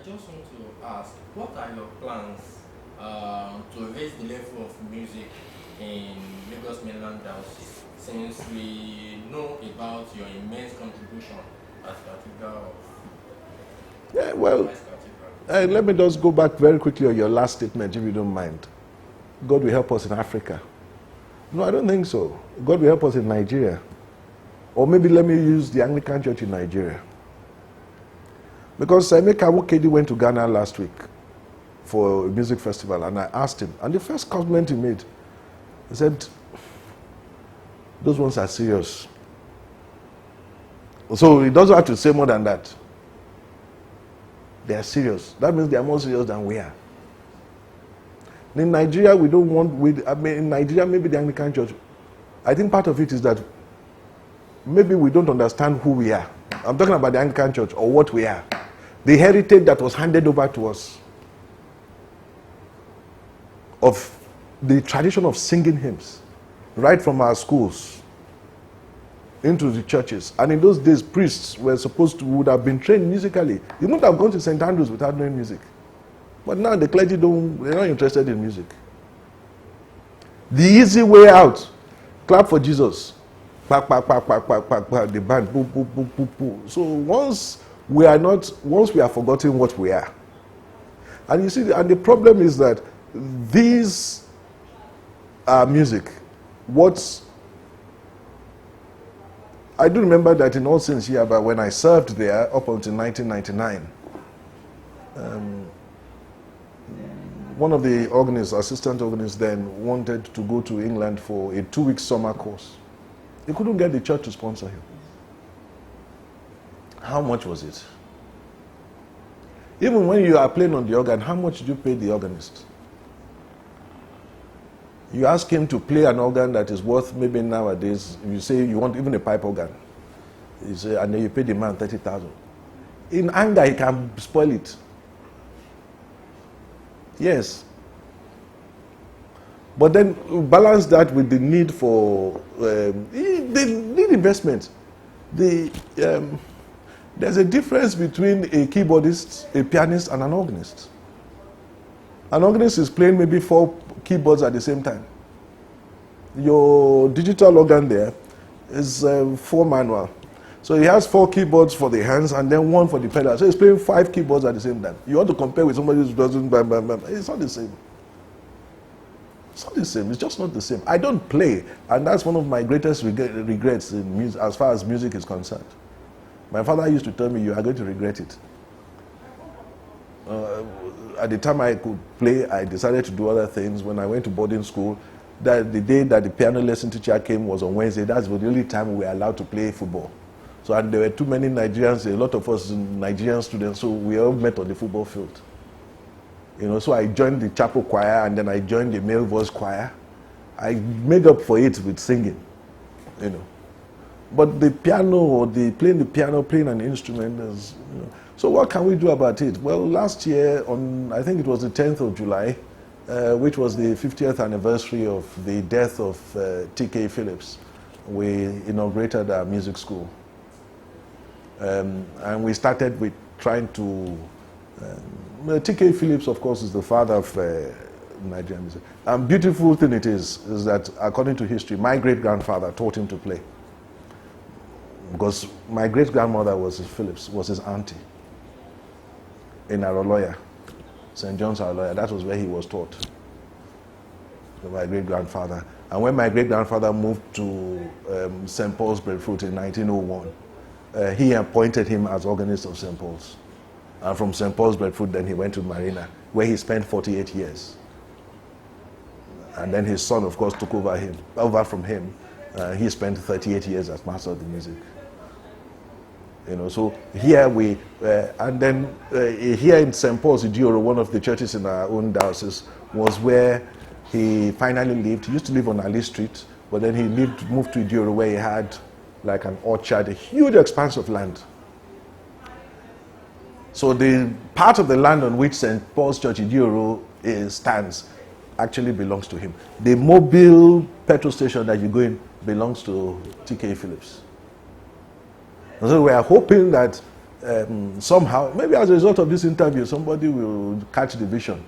just want to ask, what are your plans to raise the level of music in Lagos Mainland Diocese, since we know about your immense contribution as Cathedral Yeah, of well, Christ Cathedral? let me just go back very quickly on your last statement, if you don't mind. God will help us in Africa. No, I don't think so. God will help us in Nigeria. Or maybe let me use the Anglican Church in Nigeria. Because Emeka Wukedi went to Ghana last week for a music festival, and I asked him, and the first compliment he made, he said, those ones are serious. So he doesn't have to say more than that. They are serious. That means they are more serious than we are. In Nigeria, we don't want, in Nigeria, maybe the Anglican Church, I think part of it is that maybe we don't understand who we are. I'm talking about the Anglican Church, or what we are. The heritage that was handed over to us of the tradition of singing hymns, right from our schools into the churches. And in those days, priests would have been trained musically. You wouldn't have gone to St. Andrews without knowing music. But now the clergy they're not interested in music. The easy way out, clap for Jesus. Pack, the band, boop, boop, boop, boop, boop. So once we are forgotten what we are. And you see, and the problem is that these music, I do remember that in all sense here, but when I served there up until 1999, one of the organists, assistant organists then, wanted to go to England for a 2-week summer course. He couldn't get the church to sponsor him. How much was it? Even when you are playing on the organ, how much did you pay the organist? You ask him to play an organ that is worth, maybe nowadays, you say you want even a pipe organ. You say, and then you pay the man 30,000. In anger, he can spoil it. Yes. But then balance that with the need for, they need investment. There's a difference between a keyboardist, a pianist, and an organist. An organist is playing maybe 4 keyboards at the same time. Your digital organ there is 4 manual. So he has 4 keyboards for the hands and then 1 for the pedal. So he's playing 5 keyboards at the same time. You want to compare with somebody who doesn't bam, bam, bam. It's not the same. It's not the same. It's just not the same. I don't play, and that's one of my greatest regrets in music, as far as music is concerned. My father used to tell me, you are going to regret it. At the time I could play, I decided to do other things. When I went to boarding school, the day that the piano lesson teacher came was on Wednesday. That's the only time we were allowed to play football. So, and there were too many Nigerians, a lot of us Nigerian students, so we all met on the football field. So I joined the chapel choir, and then I joined the male voice choir. I made up for it with singing, But the piano, or playing an instrument is, So what can we do about it? Well, last year, I think it was the 10th of July, which was the 50th anniversary of the death of T.K. Phillips, we inaugurated our music school. And we started with trying to... T.K. Phillips, of course, is the father of Nigerian music. And beautiful thing it is that according to history, my great-grandfather taught him to play. Because my great-grandmother was his auntie in Aroloya, St. John's Aroloya. That was where he was taught, my great-grandfather. And when my great-grandfather moved to St. Paul's, Breadfruit in 1901, he appointed him as organist of St. Paul's. And from St. Paul's, Breadfruit, then he went to Marina, where he spent 48 years. And then his son, of course, took over from him. He spent 38 years as master of the music. So here and then here in St. Paul's, Idioro, one of the churches in our own diocese, was where he finally lived. He used to live on Ali Street, but then he moved to Idioro, where he had like an orchard, a huge expanse of land. So the part of the land on which St. Paul's Church Idioro stands actually belongs to him. The mobile petrol station that you go in belongs to T.K. Phillips. And so we are hoping that somehow, maybe as a result of this interview, somebody will catch the vision.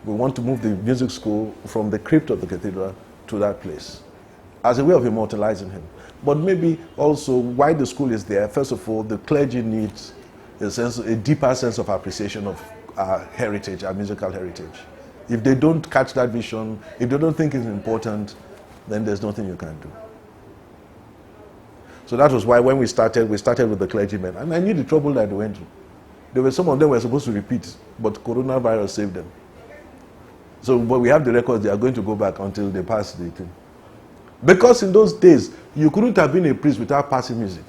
We want to move the music school from the crypt of the cathedral to that place as a way of immortalizing him. But maybe also why the school is there, first of all, the clergy needs a deeper sense of appreciation of our heritage, our musical heritage. If they don't catch that vision, if they don't think it's important, then there's nothing you can do. So that was why when we started with the clergymen, and I knew the trouble that they went through. There were some of them were supposed to repeat, but coronavirus saved them. So, but we have the records, they are going to go back until they pass the thing. Because in those days, you couldn't have been a priest without passing music.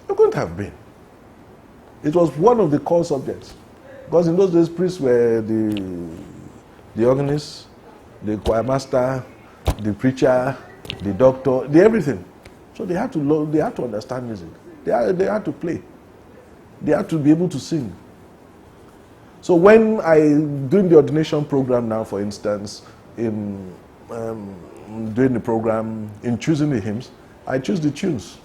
You couldn't have been. It was one of the core subjects. Because in those days, priests were the organist, the choir master, the preacher, the doctor, the everything. So they had to learn, they had to understand music. They had to play. They had to be able to sing. So when doing the ordination program now, for instance, in doing the program, in choosing the hymns, I choose the tunes.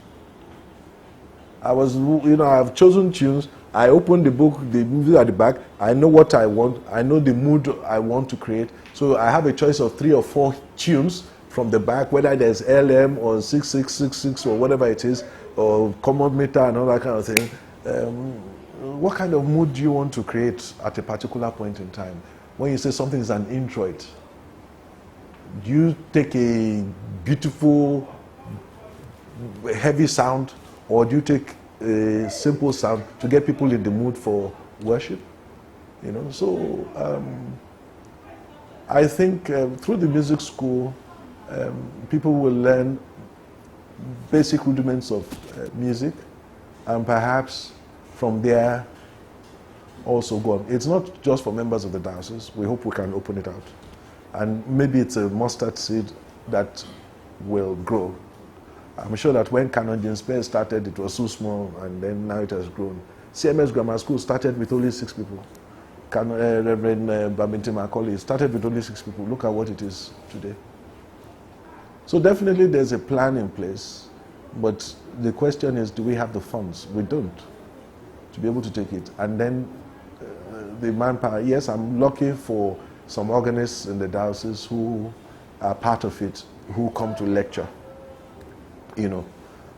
I've chosen tunes. I open the book, the music at the back. I know what I want. I know the mood I want to create. So I have a choice of 3 or 4 tunes from the back, whether there's LM or 6666 or whatever it is, or common meter and all that kind of thing. What kind of mood do you want to create at a particular point in time? When you say something is an introit, do you take a beautiful, heavy sound, or do you take a simple sound to get people in the mood for worship? So I think through the music school, people will learn basic rudiments of music, and perhaps from there also go on. It's not just for members of the diocese. We hope we can open it out. And maybe it's a mustard seed that will grow. I'm sure that when Canon James Spears started, it was so small, and then now it has grown. CMS Grammar School started with only 6 people. Reverend Babington Macaulay started with only 6 people. Look at what it is today. So definitely there's a plan in place, but the question is, do we have the funds? We don't, to be able to take it. And then the manpower, yes, I'm lucky for some organists in the diocese who are part of it, who come to lecture,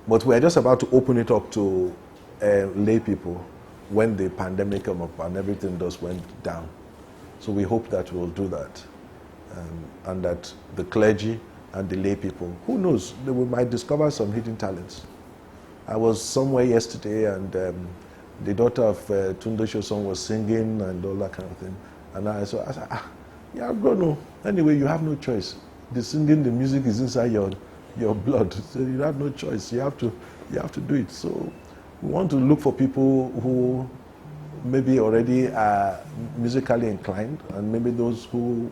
But we're just about to open it up to lay people when the pandemic came up and everything just went down. So we hope that we'll do that, and that the clergy and the lay people, who knows, we might discover some hidden talents. I was somewhere yesterday, and the daughter of Tunde Shoson was singing and all that kind of thing. And I said, yeah, bro, no. Anyway, you have no choice. The singing, the music is inside your blood. So you have no choice. You have to do it. So we want to look for people who maybe already are musically inclined, and maybe those who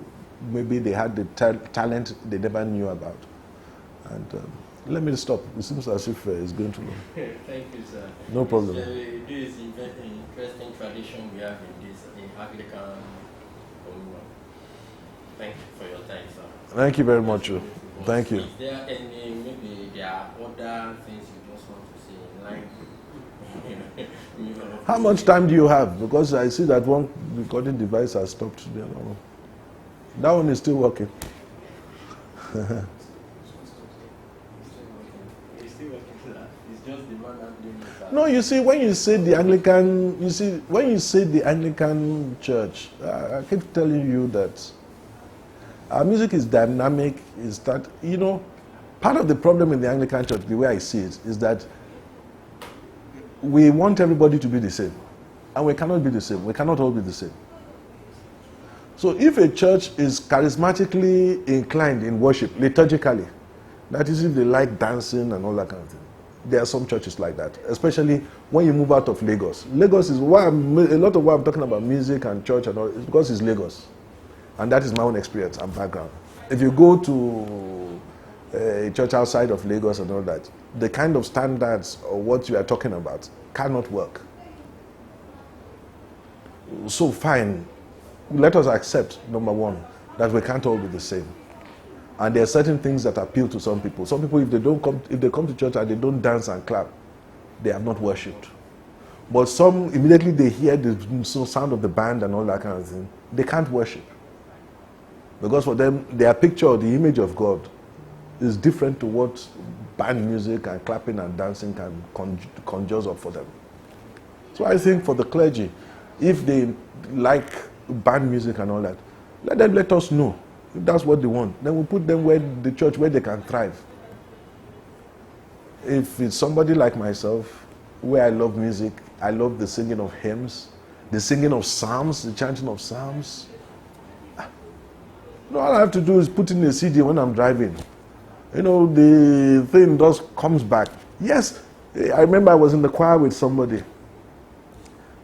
maybe they had the talent they never knew about. And let me stop. It seems as if it's going too long. Thank you, sir. No problem. This is an interesting tradition we have in this Anglican communion. Thank you for your time, sir. Thank you very much. Thank you. Is there maybe there are other things you just want to say in line? How much time do you have? Because I see that one recording device has stopped. That one is still working. No, you see, when you say the Anglican, Church, I keep telling you that our music is dynamic. Is that, part of the problem in the Anglican Church, the way I see it, is that we want everybody to be the same, and we cannot be the same. We cannot all be the same. So if a church is charismatically inclined in worship, liturgically, that is if they like dancing and all that kind of thing. There are some churches like that, especially when you move out of Lagos. Lagos is why a lot of what I'm talking about music and church and all, is because it's Lagos. And that is my own experience and background. If you go to a church outside of Lagos and all that, the kind of standards or what you are talking about cannot work. So fine, let us accept, number one, that we can't all be the same. And there are certain things that appeal to some people. Some people, if they come to church and they don't dance and clap, they have not worshipped. But some, immediately they hear the sound of the band and all that kind of thing, they can't worship. Because for them, their picture or the image of God is different to what band music and clapping and dancing can conjure up for them. So I think for the clergy, if they like band music and all that, let them let us know if that's what they want. Then we'll put them where the church where they can thrive. If it's somebody like myself, where I love music, I love the singing of hymns, the singing of psalms, the chanting of psalms. All I have to do is put in a CD when I'm driving. The thing just comes back. Yes, I remember I was in the choir with somebody.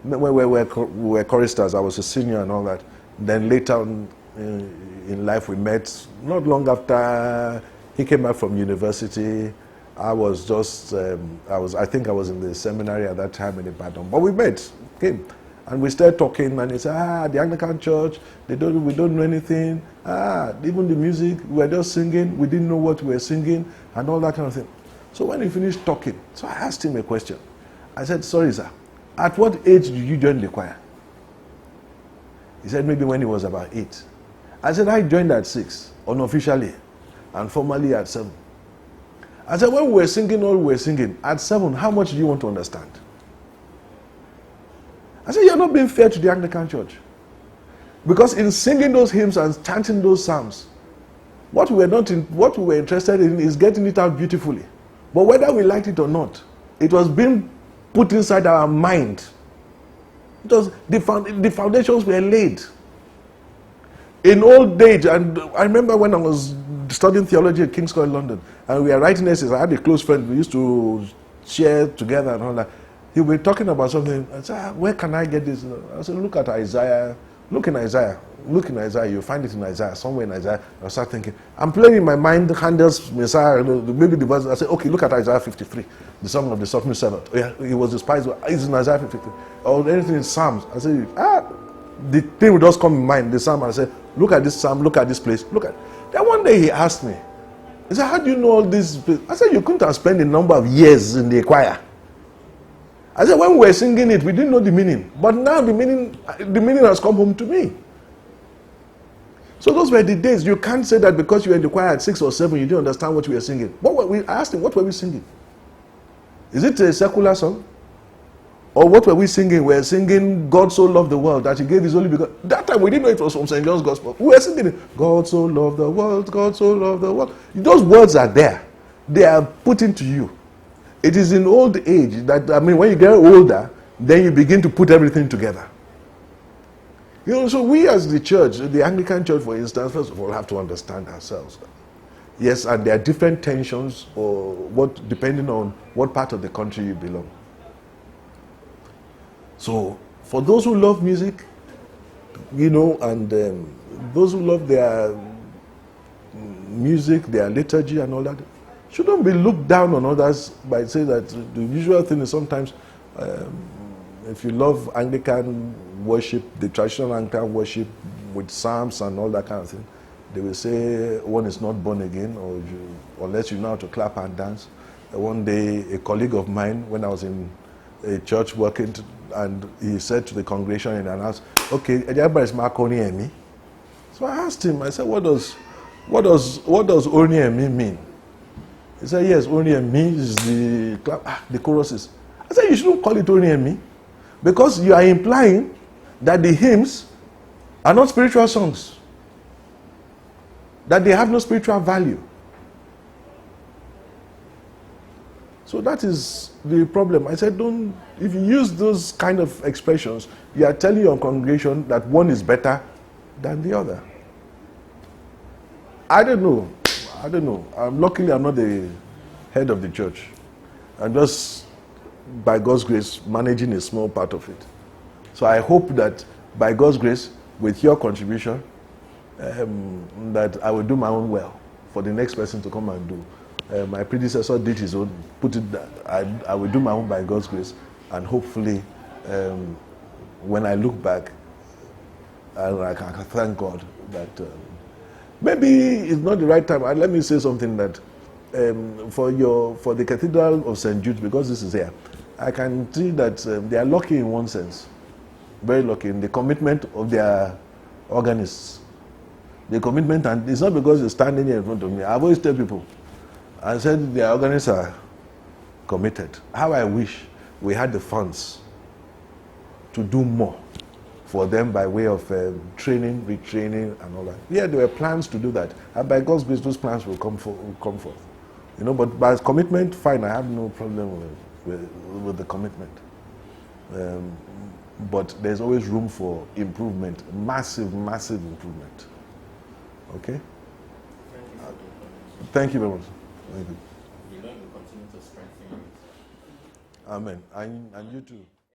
We were choristers. I was a senior and all that. Then later on in life we met. Not long after he came back from university, I was just, I think I was in the seminary at that time in Ibadan. But we met, came. And we started talking, and he said, the Anglican Church, we don't know anything. Even the music, we were just singing. We didn't know what we were singing, and all that kind of thing. So when he finished talking, so I asked him a question. I said, sorry, sir, at what age did you join the choir? He said, maybe when he was about 8. I said, I joined at 6, unofficially, and formally at 7. I said, when we were singing all we were singing, at 7, how much do you want to understand? I said, you're not being fair to the Anglican Church. Because in singing those hymns and chanting those psalms, what we were interested in is getting it out beautifully. But whether we liked it or not, it was being put inside our mind. It was the foundations were laid. In old age, and I remember when I was studying theology at King's College London, and we were writing essays, I had a close friend, we used to share together and all that. He'll be talking about something. I said, where can I get this? I said, look at Isaiah. Look in Isaiah. Look in Isaiah. You'll find it in Isaiah. Somewhere in Isaiah. I start thinking. I'm playing in my mind Handel's Messiah. Maybe the verse. I said, okay, look at Isaiah 53. The song of the suffering servant. Oh, yeah, he was despised. It's in Isaiah 53. Or anything in Psalms. I said, the thing will just come in mind. The Psalm. I said, look at this Psalm. Look at this place. Look at. Then one day he asked me. He said, how do you know all this? I said, you couldn't have spent a number of years in the choir. I said, when we were singing it, we didn't know the meaning. But now the meaning has come home to me. So those were the days. You can't say that because you were in the choir at 6 or 7, you didn't understand what we were singing. I asked him, what were we singing? Is it a secular song? Or what were we singing? We were singing, God so loved the world that he gave his only begotten. That time we didn't know it was from St. John's Gospel. We were singing it. God so loved the world, God so loved the world. Those words are there. They are put into you. It is in old age that, when you get older, then you begin to put everything together. So we as the church, the Anglican Church, for instance, first of all, have to understand ourselves. Yes, and there are different tensions, depending on what part of the country you belong. So, for those who love music, and those who love their music, their liturgy and all that, shouldn't be looked down on others by saying that the usual thing is sometimes if you love Anglican worship, the traditional Anglican worship with psalms and all that kind of thing, they will say one is not born again, unless you know how to clap and dance. One day, a colleague of mine, when I was in a church working, and he said to the congregation and announced, okay, everybody is Marconi and me. So I asked him, I said, what does Oni and me mean? He said, yes, Oni and me is the choruses. I said, you shouldn't call it Oni and me, because you are implying that the hymns are not spiritual songs, that they have no spiritual value. So that is the problem. I said, if you use those kind of expressions, you are telling your congregation that one is better than the other. I don't know. Luckily, I'm not the head of the church. I'm just, by God's grace, managing a small part of it. So I hope that, by God's grace, with your contribution, that I will do my own well for the next person to come and do. My predecessor did his own. I will do my own by God's grace, and hopefully, when I look back, I can thank God that maybe it's not the right time. And let me say something that for the Cathedral of St. Jude, because this is here, I can see that they are lucky in one sense, very lucky in the commitment of their organists. The commitment, and it's not because they're standing here in front of me. I've always tell people, I said their organists are committed. How I wish we had the funds to do more for them by way of training, retraining, and all that. Yeah, there were plans to do that, and by God's grace, those plans will come forth. You know, but by commitment, fine. I have no problem with the commitment. But there's always room for improvement, massive improvement. Okay. Thank you very much. Thank you. The Lord will continue to strengthen you. Amen. And you too.